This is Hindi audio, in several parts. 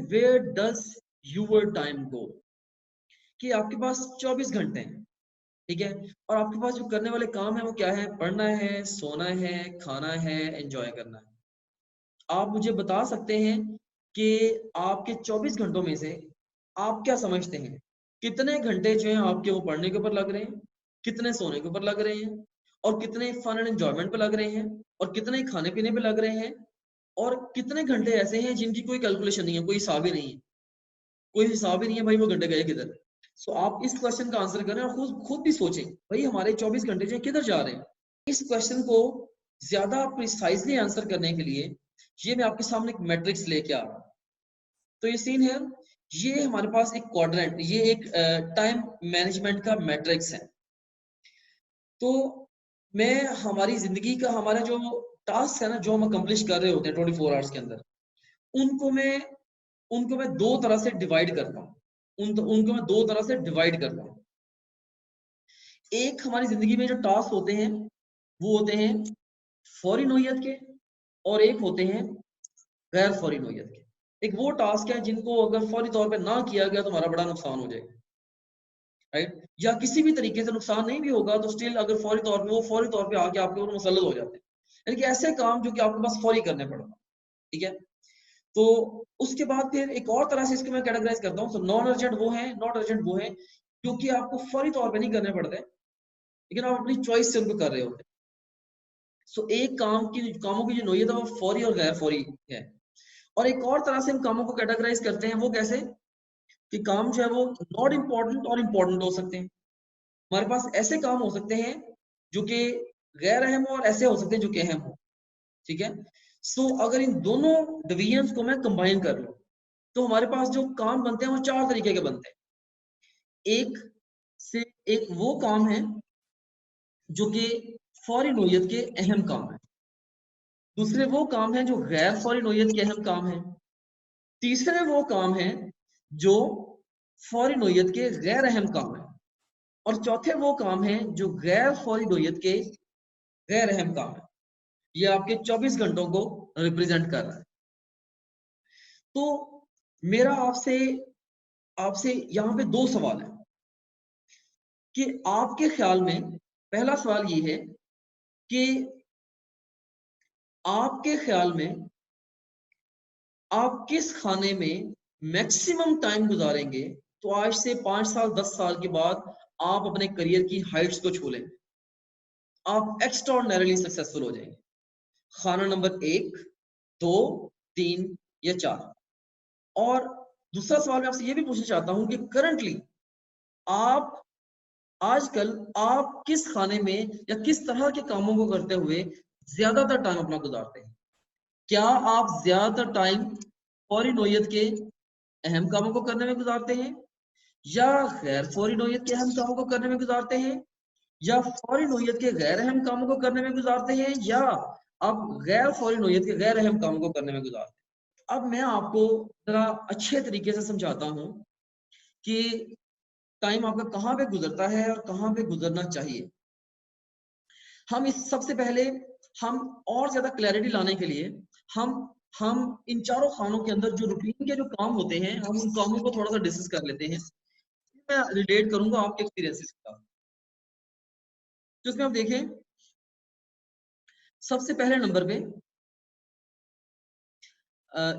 Where does your time go, कि आपके पास 24 घंटे हैं, ठीक है, और आपके पास जो करने वाले काम है वो क्या है? पढ़ना है, सोना है, खाना है, एंजॉय करना है। आप मुझे बता सकते हैं कि आपके 24 घंटों में से आप क्या समझते हैं कितने घंटे जो है आपके वो पढ़ने के ऊपर लग रहे हैं, कितने सोने के ऊपर लग रहे हैं, और कितने फन एंड एंजॉयमेंट पे लग रहे हैं, और कितने खाने पीने पे लग रहे हैं, और कितने घंटे ऐसे हैं जिनकी कोई कैलकुलेशन नहीं है, कोई हिसाब ही नहीं है, कोई हिसाब ही नहीं है भाई वो घंटे गए किधर। सो आप इस क्वेश्चन का आंसर करें और खुद खुद भी सोचें भाई हमारे 24 घंटे जो है किधर जा रहे हैं। इस क्वेश्चन को ज्यादा प्रिसाइजली आंसर करने के लिए ये मैं आपके सामने एक मैट्रिक्स लेके आ रहा हूँ। तो ये सीन है, ये हमारे पास एक क्वाड्रेंट, ये एक टाइम मैनेजमेंट का मैट्रिक्स है। तो मैं हमारी जिंदगी का हमारा जो टास्क है ना, जो हम अकम्प्लिश कर रहे होते हैं 24 आवर्स के अंदर, उनको मैं उनको मैं दो तरह से डिवाइड करता हूँ। उनको मैं दो तरह से डिवाइड करता हूँ। एक हमारी जिंदगी में जो टास्क होते हैं वो होते हैं फौरी नोयत के, और एक होते हैं गैर फौरी नोयत के। एक वो टास्क है जिनको अगर फौरी तौर पे ना किया गया तो हमारा बड़ा नुकसान हो जाएगा, राइट, या किसी भी तरीके से नुकसान नहीं भी होगा तो स्टिल अगर फौरी तौर पे वो फौरी तौर पे आके आपके ऊपर मुसल्लत हो जाते हैं, यानी कि ऐसे काम जो कि आपके पास फौरी करने पड़ता, ठीक है। तो उसके बाद फिर एक और तरह से इसको मैं कैटेगराइज करता हूँ, नॉन अर्जेंट वो है, नॉट अर्जेंट वो है क्योंकि आपको फौरी तौर पे नहीं करने पड़ते, लेकिन आप अपनी चॉइस से उनको कर रहे होते हैं। सो एक कामों की जो नोयत है वो फौरी और गैर फौरी है। और एक और तरह से हम कामों को कैटेगराइज करते हैं, वो कैसे कि काम जो है वो नॉट इम्पोर्टेंट और इम्पोर्टेंट हो सकते हैं। हमारे पास ऐसे काम हो सकते हैं जो कि गैर अहम हो, और ऐसे हो सकते हैं जो कि अहम हो, ठीक है। सो अगर इन दोनों डिवीजन्स को मैं कंबाइन कर लूं तो हमारे पास जो काम बनते हैं वो चार तरीके के बनते हैं। एक वो काम है जो कि फौरी नोयत के अहम काम है, दूसरे वो काम है जो गैर फौरी नोयत के अहम काम है, तीसरे वो काम है जो फौरी नोयत के गैर अहम काम है, और चौथे वो काम है जो गैर फौरी नोयत के गैर अहम काम है। ये आपके 24 घंटों को रिप्रेजेंट कर रहा है। तो मेरा आपसे आपसे यहाँ पे दो सवाल है कि आपके ख्याल में, पहला सवाल ये है कि आपके ख्याल में आप किस खाने में मैक्सिमम टाइम गुजारेंगे तो आज से 5 साल 10 साल के बाद आप अपने करियर की हाइट्स को छू लेंगे, आप एक्स्ट्राऑर्डिनरीली सक्सेसफुल हो जाएंगे। खाना नंबर 1, 2, 3 या 4। और दूसरा सवाल मैं आपसे ये भी पूछना चाहता हूं कि करंटली आप आजकल आप किस खाने में या किस तरह के कामों को करते हुए ज्यादातर टाइम अपना गुजारते हैं? क्या आप ज्यादातर टाइम फौरी नोयत के अहम कामों को करने में गुजारते हैं, या गैर फौरी नोयत के अहम कामों को करने में गुजारते हैं, या फौरी नोयत के गैर अहम कामों को करने में गुजारते हैं, या आप गैर फौरी नोयत के गैर अहम कामों को करने में गुजारते हैं? अब मैं आपको जरा अच्छे तरीके से समझाता हूं कि टाइम आपका कहाँ पे गुजरता है और कहाँ पे गुजरना चाहिए। हम इस सबसे पहले हम और ज्यादा क्लैरिटी लाने के लिए हम हम इन चारों खानों के अंदर जो रूटीन के जो काम होते हैं हम उन कामों को थोड़ा सा डिस्कस कर लेते हैं। मैं रिलेट करूंगा आपके एक्सपीरियंसेस के साथ। तो इसमें आप देखें, सबसे पहले नंबर पे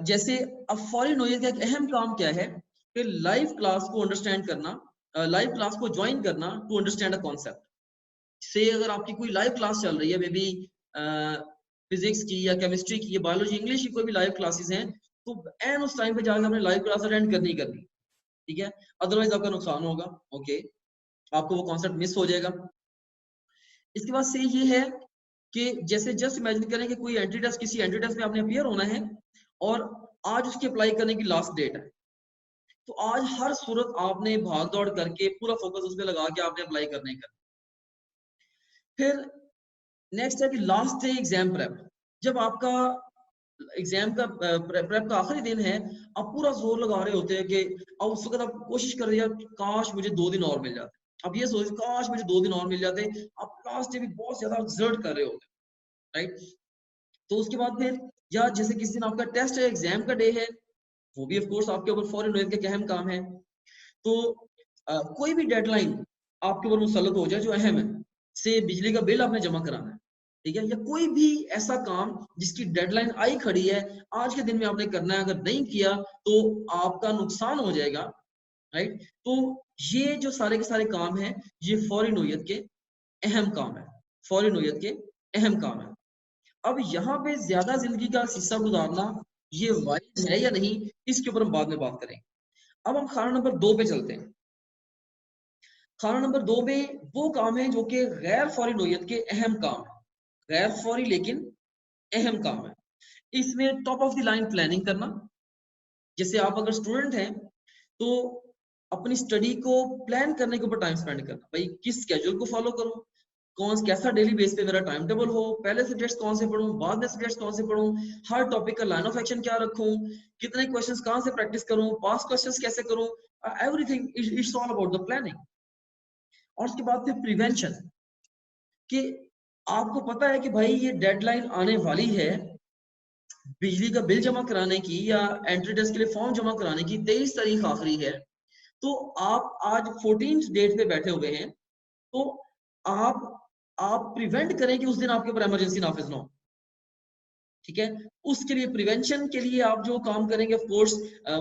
जैसे अब फॉरेन नॉलेज का एक अहम काम क्या है कि लाइव क्लास को अंडरस्टैंड करना, लाइव क्लास को ज्वाइन करना टू अंडरस्टैंड अ कॉन्सेप्ट। से अगर आपकी कोई लाइव क्लास चल रही है, मे बी फिजिक्स की या केमिस्ट्री की या बायोलॉजी इंग्लिश की कोई भी लाइव क्लासेस हैं, तो एन उस टाइम पे जाकर आपने लाइव क्लास अटेंड करनी ही करनी, ठीक है, अदरवाइज आपका नुकसान होगा। ओके, आपको वो कॉन्सेप्ट मिस हो जाएगा। इसके बाद से ये है कि जैसे जस्ट इमेजिन करें कि कोई एंट्री टेस्ट, किसी एंट्री टेस्ट में आपने अपीयर होना है और आज उसकी अप्लाई करने की लास्ट डेट है, तो आज हर सूरत आपने भाग दौड़ करके पूरा फोकस उसमें लगा के आपने अप्लाई करने का। फिर नेक्स्ट है कि लास्ट डे एग्जाम प्रेप। जब आपका एग्जाम का प्रेप का आखिरी दिन है, आप पूरा जोर लगा रहे होते हैं कि अब उस वक्त आप कोशिश कर रहे हैं काश मुझे 2 दिन और मिल जाते, आप ये सोच काश मुझे 2 दिन और मिल जाते, आप लास्ट डे भी बहुत ज्यादा एक्सर्ट कर रहे होते हैं, राइट। तो उसके बाद फिर या जैसे किसी दिन आपका टेस्ट है, एग्जाम का डे है, वो भी ऑफ कोर्स आपके ऊपर फौरी नोयत का अहम काम है। तो कोई भी डेडलाइन आपके ऊपर मुसल्लत हो जाए जो अहम है, से बिजली का बिल आपने जमा कराना है, ठीक है, या कोई भी ऐसा काम जिसकी डेडलाइन आई खड़ी है, आज के दिन में आपने करना है, अगर नहीं किया तो आपका नुकसान हो जाएगा, राइट। तो ये जो सारे के सारे काम हैं, ये फौरी नोयत के अहम काम है, फौरी नोयत के अहम काम है। अब यहाँ पे ज्यादा जिंदगी का हिस्सा गुजारना ये वाजिब है या नहीं, इसके ऊपर हम बाद में बात करेंगे। अब हम खाना नंबर 2 पे चलते हैं। खाना नंबर 2 में वो काम है जो कि गैर फौरी नोयत के अहम काम है, गैर फौरी लेकिन अहम काम है। इसमें top of the line planning करना। जैसे आप अगर स्टूडेंट हैं तो अपनी स्टडी को प्लान करने के ऊपर टाइम स्पेंड करना, भाई किस स्केड्यूल को फॉलो करूं, कौन कैसा डेली बेस पे मेरा टाइम टेबल हो, पहले सब्जेक्ट्स कौन से पढूं, बाद में सब्जेक्ट्स कौन से पढूं, हर टॉपिक का लाइन ऑफ एक्शन क्या रखूं, कितने क्वेश्चंस कहां से प्रैक्टिस करूं, पास्ट क्वेश्चंस कैसे करूं, everything it's all about the planning. और उसके बाद फिर प्रिवेंशन, कि आपको पता है कि भाई ये डेडलाइन आने वाली है बिजली का बिल जमा कराने की या एंट्री टेस्ट के लिए फॉर्म जमा कराने की, 23 तारीख आखिरी है, तो आप आज 14 डेट पे बैठे हुए हैं, तो आप प्रिवेंट करें कि उस दिन आपके ऊपर इमरजेंसी नाफिज ना हो, ठीक है। उसके लिए प्रिवेंशन के लिए आप जो काम करेंगे ऑफ कोर्स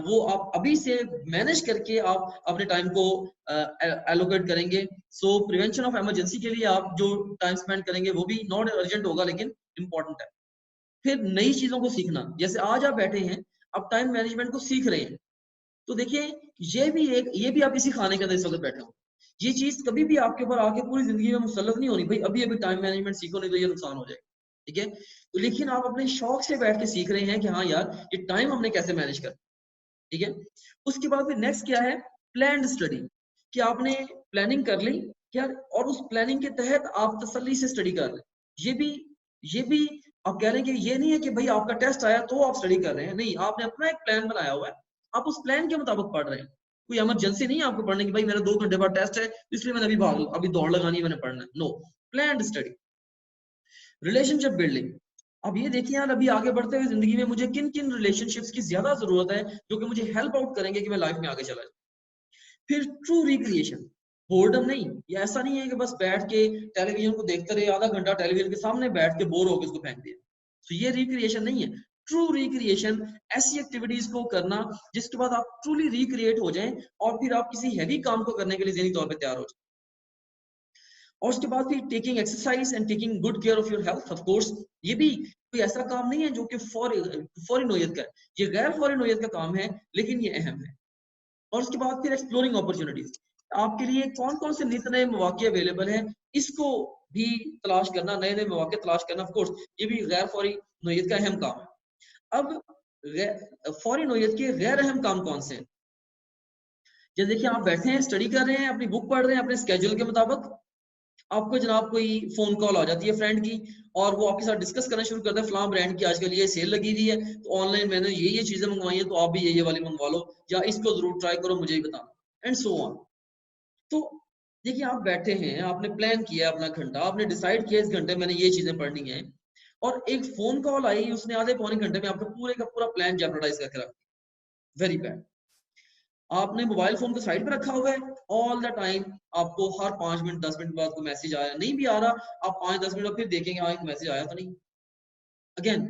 वो आप अभी से मैनेज करके आप अपने टाइम को एलोकेट करेंगे। सो प्रिवेंशन ऑफ इमरजेंसी के लिए आप जो टाइम स्पेंड करेंगे वो भी नॉट अर्जेंट होगा लेकिन इंपॉर्टेंट है। फिर नई चीजों को सीखना, जैसे आज आप बैठे हैं, आप टाइम मैनेजमेंट को सीख रहे हैं, तो देखिए ये भी आप इसी खाने के अंदर इस वक्त बैठे हो, ये चीज कभी भी आपके ऊपर आके पूरी जिंदगी में मुसल्लत नहीं होनी, भाई अभी अभी टाइम मैनेजमेंट सीखो नहीं तो ये नुकसान हो जाएगा, ठीक है। तो लेकिन आप अपने शौक से बैठ के सीख रहे हैं कि हाँ यार ये टाइम हमने कैसे मैनेज कर, ठीक है। उसके बाद फिर नेक्स्ट क्या है, प्लान्ड स्टडी, कि आपने प्लानिंग कर ली क्या, और उस प्लानिंग के तहत आप तसल्ली से स्टडी कर रहे हैं। ये भी आप कह रहे हैं कि ये नहीं है कि भाई आपका टेस्ट आया तो आप स्टडी कर रहे हैं, नहीं, आपने अपना एक प्लान बनाया हुआ है, आप उस प्लान के मुताबिक पढ़ रहे हैं। कोई इमरजेंसी नहीं है आपको पढ़ने की, भाई मेरा 2 घंटे बाद टेस्ट है इसलिए मैंने अभी दौड़ लगानी है, मैंने पढ़ना है, no, planned study. Relationship building, अब ये देखिए यार अभी आगे बढ़ते हुए जिंदगी में मुझे किन किन रिलेशनशिप्स की ज्यादा जरूरत है जो कि मुझे हेल्प आउट करेंगे कि मैं लाइफ में आगे चला जाऊं। फिर ट्रू रिक्रिएशन, बोर्डम नहीं, ये ऐसा नहीं है कि बस बैठ के टेलीविजन को देखते रहे, आधा घंटा टेलीविजन के सामने बैठ के बोर होकर उसको फेंक दिया, तो ये रिक्रिएशन नहीं है। ट्रू रिक्रिएशन ऐसी एक्टिविटीज को करना जिसके बाद आप ट्रूली रिक्रिएट हो जाएं और फिर आप किसी हैवी काम को करने के लिए ज़हनी तौर पे तैयार हो जाएं। और उसके बाद फिर taking exercise and taking good care of your health, of course ये भी कोई ऐसा काम नहीं है जो कि फौरी नोयत का है, ये गैर फौरी नोयत का काम है लेकिन ये अहम है। और उसके बाद फिर एक्सप्लोरिंग अपॉर्चुनिटीज, आपके लिए कौन कौन से नित नए मौके अवेलेबल हैं, इसको भी तलाश करना, नए नए मौके तलाश करना, ऑफ कोर्स ये भी गैर फौरी नोयत का अहम काम है। अब फौरी नोयत के गैर अहम काम कौन से हैं, जैसे देखिए आप बैठे हैं, स्टडी कर रहे हैं, अपनी बुक पढ़ रहे हैं अपने स्केड्यूल के मुताबिक, आपको जनाब कोई फोन कॉल आ जाती है फ्रेंड की और वो आपके साथ डिस्कस करना शुरू करता है, फलां ब्रांड की आजकल ये सेल लगी हुई है तो ऑनलाइन मैंने ये चीजें मंगवाई है तो आप भी ये वाली मंगवा लो, या इसको जरूर ट्राई करो, मुझे ही बताना, एंड सो ऑन। तो देखिए आप बैठे हैं, आपने प्लान किया अपना घंटा, आपने डिसाइड किया इस घंटे मैंने ये चीजें पढ़नी है, और एक फोन कॉल आई, उसने आधे पौने घंटे में आपका पूरे का पूरा प्लान जेपरडाइज करके रख, वेरी बैड। आपने मोबाइल फोन को साइड पे रखा हुआ है, ऑल द टाइम आपको हर 5 मिनट 10 मिनट बाद कोई मैसेज आया, नहीं भी आ रहा, आप 5-10 मिनट फिर देखेंगे हाँ एक मैसेज आया तो नहीं, अगेन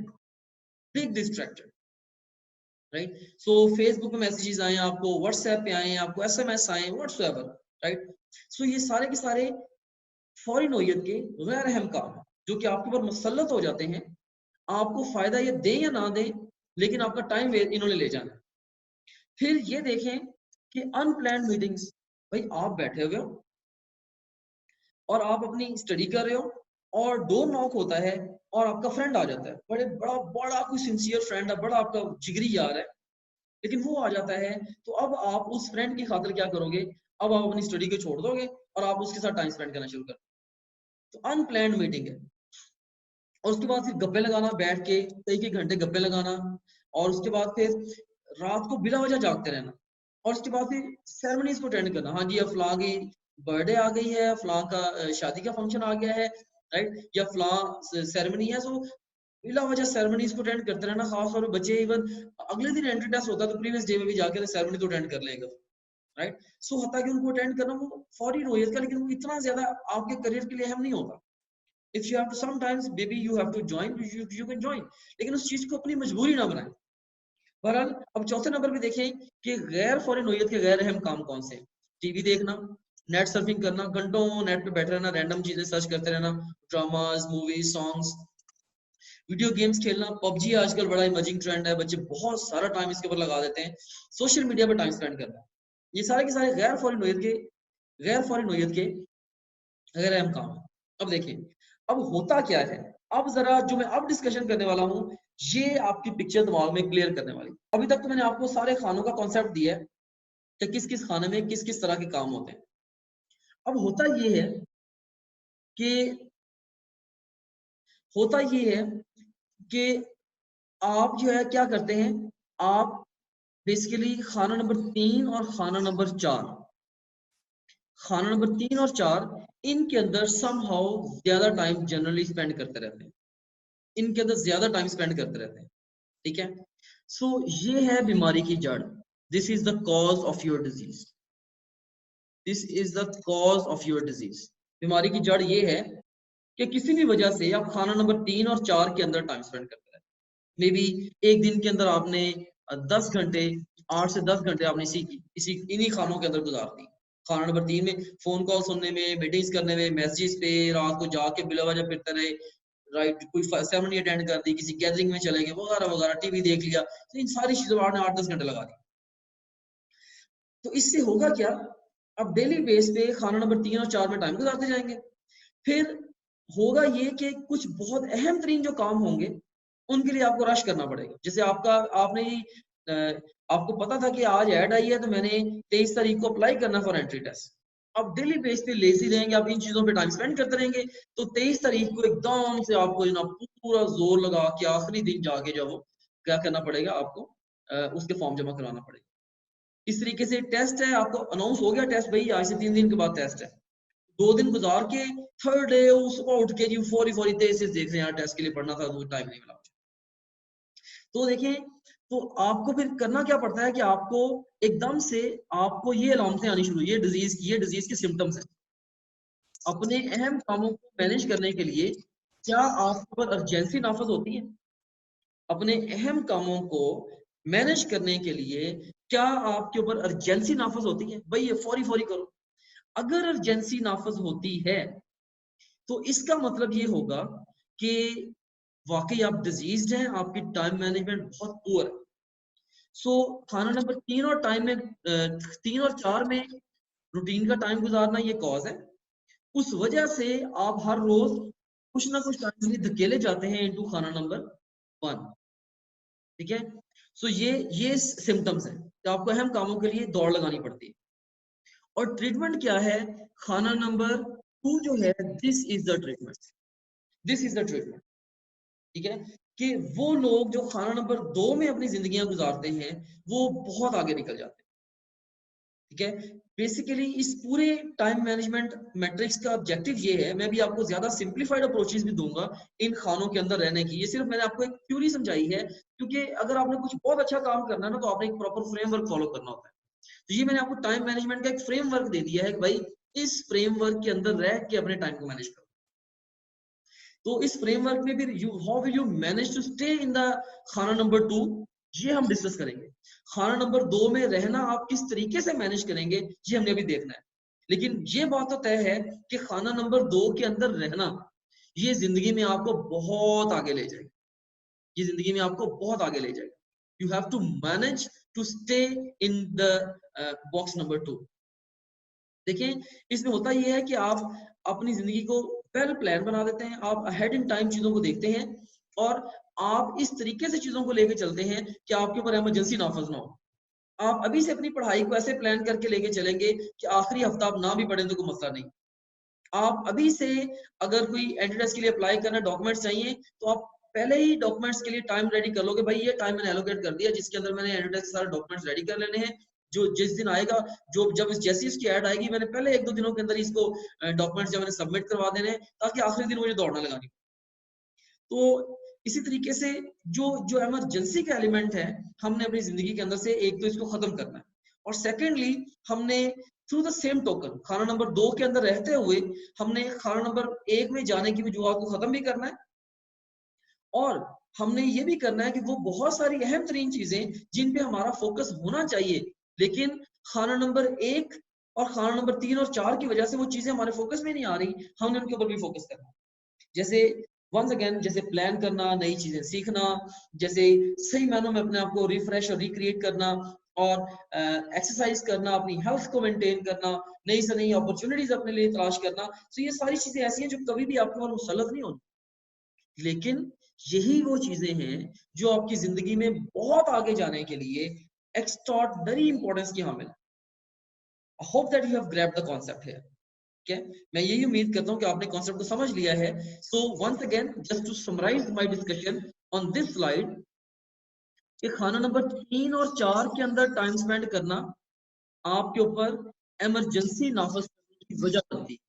बिग डिस्ट्रैक्टेड, राइट। सो फेसबुक पे मैसेजेस आए आपको, व्हाट्सएप पे आए आपको, एसएमएस आए, व्हाट्सएवर, राइट। सो ये सारे के सारे फौरी नोयत के गैर अहम काम है जो कि आपके ऊपर मुसल्लत हो जाते हैं, आपको फायदा ये दें या ना दें लेकिन आपका टाइम इन्होंने ले जाना है। फिर ये देखें कि अनप्लान्ड मीटिंग्स, भाई आप बैठे हुए हो और आप अपनी स्टडी कर रहे हो और डोर नॉक होता है और आपका फ्रेंड आ जाता है, बड़े बड़ा बड़ा कोई सिंसियर फ्रेंड है, बड़ा आपका जिगरी यार है, लेकिन वो आ जाता है, तो अब आप उस फ्रेंड की खातिर क्या करोगे, अब आप अपनी स्टडी को छोड़ दोगे और आप उसके साथ टाइम स्पेंड करना शुरू कर, तो अनप्लान्ड मीटिंग है। और उसके बाद फिर गप्पे लगाना, बैठ के कई कई घंटे गप्पे लगाना, और उसके बाद फिर रात को बिला वजह जागते रहना, और उसके बाद फिर सेरेमनीज को अटेंड करना, हाँ जी अब फलां की बर्थडे आ गई है, फलां का शादी का फंक्शन आ गया है, राइट, या फलां सेरेमनी है, सो बिला वजह सेरेमनीज को अटेंड करते रहना, खास तौर पर बच्चे इवन अगले दिन एंट्री टेस्ट होता है तो प्रीवियस डे में भी जाकर सेरेमनी तो अटेंड कर लेगा, राइट। सो होता है कि उनको अटेंड करना वो फौरी नोयत का, लेकिन वो इतना ज्यादा आपके करियर के लिए अहम नहीं होता। If you have to sometimes maybe you have to join, you can join, लेकिन उस चीज को अपनी मजबूरी ना बनाएं। बहरहाल अब चौथे नंबर पे देखें कि गैर फौरी नोयत के गैर अहम काम कौन से हैं। टीवी देखना, नेट सर्फिंग करना, घंटों नेट पे बैठे रहना, रैंडम चीजें सर्च करते रहना, dramas, movies, songs, video games खेलना। पबजी आजकल बड़ा इमर्जिंग ट्रेंड है, बच्चे बहुत सारा टाइम इसके ऊपर लगा देते हैं। सोशल मीडिया पर टाइम स्पेंड करना, ये सारे के सारे गैर फौरी नोयत के गैर अहम काम है। अब देखिए अब होता क्या है, अब जरा जो मैं अब डिस्कशन करने वाला हूँ ये आपकी पिक्चर दिमाग में क्लियर करने वाली। अभी तक तो मैंने आपको सारे खानों का कॉन्सेप्ट दिया है कि किस किस खाने में किस किस तरह के काम होते हैं। अब कि होता ये है कि आप जो है क्या करते हैं, आप बेसिकली खाना नंबर 3 और खाना नंबर 4, खाना नंबर 3 और 4 इनके अंदर समहाउ ज्यादा टाइम जनरली स्पेंड करते रहते हैं, इनके अंदर ज्यादा टाइम स्पेंड करते रहते हैं, ठीक है। सो ये है बीमारी की जड़, this is the cause of your disease, this is the cause of your disease. बीमारी की जड़ ये है कि किसी भी वजह से आप खाना नंबर 3 और 4 के अंदर टाइम स्पेंड करते हैं। मे बी एक दिन के अंदर आपने 10 घंटे, 8 से 10 घंटे आपने इसी इन्हीं खानों के अंदर गुजार दी। खाना नंबर 3 में फोन कॉल सुनने में, मीटिंग्स करने में, मैसेजेस पे रात को जाके बिला वजह फिरते रहे, राइट, कोई सेरेमनी अटेंड कर दी, किसी गैदरिंग में चले गए वगैरह वगैरह, टीवी देख लिया, तो इन सारी चीजों में आपने 8-10 घंटे लगा दिए। तो इससे होगा क्या, अब डेली बेस पे खाना नंबर 3 और 4 में टाइम गुजारते जाएंगे। फिर होगा ये कि कुछ बहुत अहम तरीन जो काम होंगे उनके लिए आपको रश करना पड़ेगा। जैसे आपने आपको पता था कि आज ऐड आई है तो मैंने 23 तारीख को अप्लाई करना फॉर एंट्री टेस्ट। अब डेली बेस पे लेजी रहेंगे, आप इन चीजों पे टाइम स्पेंड करते रहेंगे, तो 23 तारीख को एकदम से आपको ना पूरा जोर लगा के आखिरी दिन जाके जो क्या करना पड़ेगा आपको, उसके फॉर्म जमा करवाना पड़ेगा। इस तरीके से टेस्ट है, आपको अनाउंस हो गया टेस्ट, भाई आज से 3 दिन के बाद टेस्ट है, 2 दिन गुजार के थर्ड डे सुबह उठ के जी फौरी फौरी तेज से देख रहे हैं यार टेस्ट के लिए पढ़ना था तो टाइम नहीं मिला। तो देखिए, तो आपको फिर करना क्या पड़ता है कि आपको एकदम से आपको ये अलामतें आनी शुरू, ये डिजीज के सिम्टम्स हैं। अपने अहम कामों को मैनेज करने के लिए क्या आपके ऊपर अर्जेंसी नाफज होती है? अपने अहम कामों को मैनेज करने के लिए क्या आपके ऊपर अर्जेंसी नाफज होती है? भाई ये फौरी फौरी करो। अगर अर्जेंसी नाफज होती है तो इसका मतलब ये होगा कि वाकई आप डिजीज्ड हैं, आपकी टाइम मैनेजमेंट बहुत पुअर है। सो खाना नंबर 3 और 3 और 4 में रूटीन का टाइम गुजारना ये कॉज है। उस वजह से आप हर रोज कुछ ना कुछ टाइम के लिए धकेले जाते हैं इनटू खाना नंबर 1, ठीक है। सो ये सिम्टम्स हैं कि आपको अहम कामों के लिए दौड़ लगानी पड़ती है। और ट्रीटमेंट क्या है? खाना नंबर 2 जो है, this is the treatment, this is the treatment, ठीक है। कि वो लोग जो खाना नंबर 2 में अपनी जिंदगियां गुजारते हैं वो बहुत आगे निकल जाते हैं, ठीक है। बेसिकली इस पूरे टाइम मैनेजमेंट मैट्रिक्स का ऑब्जेक्टिव ये है, मैं भी आपको ज्यादा सिंप्लीफाइड अप्रोचेस भी दूंगा इन खानों के अंदर रहने की, ये सिर्फ मैंने आपको एक थ्योरी समझाई है, क्योंकि अगर आपने कुछ बहुत अच्छा काम करना है ना तो आपने एक प्रॉपर फ्रेमवर्क फॉलो करना होता है। तो ये मैंने आपको टाइम मैनेजमेंट का एक फ्रेमवर्क दे दिया है कि भाई इस फ्रेमवर्क के अंदर रह के अपने टाइम को मैनेज करो। तो इस फ्रेमवर्क में फिर how will you manage to stay in the खाना नंबर 2, ये हम डिस्कस करेंगे। खाना नंबर 2 में रहना आप किस तरीके से मैनेज करेंगे ये हमने अभी देखना है। लेकिन ये बात तो तय है कि खाना नंबर 2 के अंदर रहना ये जिंदगी में आपको बहुत आगे ले जाएगा, ये जिंदगी में आपको बहुत आगे ले जाएगा। You have to manage to stay in the box number 2। देखिए, इसमें होता ये है कि आप अपनी जिंदगी को वेल प्लान बना देते हैं, आप अहेड इन टाइम चीजों को देखते हैं और आप इस तरीके से चीजों को लेके चलते हैं कि आपके ऊपर इमरजेंसी नाफज ना हो। आप अभी से अपनी पढ़ाई को ऐसे प्लान करके लेके चलेंगे कि आखिरी हफ्ता आप ना भी पढ़ें तो कोई मसला नहीं। आप अभी से अगर कोई एंट्रेंस के लिए अप्लाई करना, डॉक्यूमेंट्स चाहिए, तो आप पहले ही डॉक्यूमेंट्स के लिए टाइम रेडी कर लोगे, भाई ये टाइम मैंने एलोकेट कर दिया जिसके अंदर मैंने एंट्रेंस के सारे डॉक्यूमेंट्स रेडी कर लेने हैं। जो जिस दिन आएगा, जो जब जैसी इसकी ऐड आएगी, मैंने पहले 1-2 दिनों के अंदर इसको डॉक्यूमेंट्स जब मैंने सबमिट करवा देने हैं ताकि आखिरी दिन मुझे दौड़ना लगानी। तो इसी तरीके से जो जो इमरजेंसी का एलिमेंट है हमने अपनी जिंदगी के अंदर से एक तो इसको खत्म करना है, और सेकेंडली हमने थ्रू द सेम टोकन खाना नंबर 2 के अंदर रहते हुए हमने खाना नंबर 1 में जाने की वजूहत को खत्म भी करना है, और हमने ये भी करना है कि वो बहुत सारी अहम तरीन चीजें जिन पे हमारा फोकस होना चाहिए, लेकिन खाना नंबर 1 और खाना नंबर 3 और 4 की वजह से वो चीजें हमारे फोकस में नहीं आ रही, हमने उनके ऊपर भी फोकस करना है। जैसे वंस अगेन, जैसे प्लान करना, नई चीजें सीखना, जैसे सही मायनों में अपने आप को रिफ्रेश और रिक्रिएट करना, और एक्सरसाइज करना, अपनी हेल्थ को मेंटेन करना, नई से नई अपॉर्चुनिटीज अपने लिए तलाश करना। तो ये सारी चीजें ऐसी हैं जो कभी भी आपके ऊपर मुसल्लत नहीं होती, लेकिन यही वो चीजें हैं जो आपकी जिंदगी में बहुत आगे जाने के लिए एक्स्ट्राऑर्डिनरी इंपॉर्टेंस की हामिल है। I hope that you have grabbed the concept here. ठीक है, मैं यही उम्मीद करता हूं कि आपने कॉन्सेप्ट को समझ लिया है। So once again, just to summarise my discussion on this slide, कि खाना नंबर 3 और 4 के अंदर टाइम स्पेंड करना आपके ऊपर इमरजेंसी नाफज करने की वजह बनती है,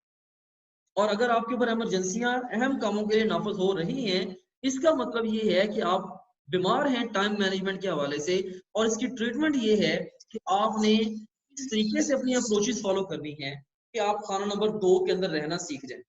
और अगर आपके ऊपर इमरजेंसियां अहम कामों के लिए नाफज हो रही हैं, इसका मतलब ये है कि आप बीमार हैं टाइम मैनेजमेंट के हवाले से, और इसकी ट्रीटमेंट ये है कि आपने इस तरीके से अपनी अप्रोचेस फॉलो करनी है कि आप खाना नंबर 2 के अंदर रहना सीख जाएं।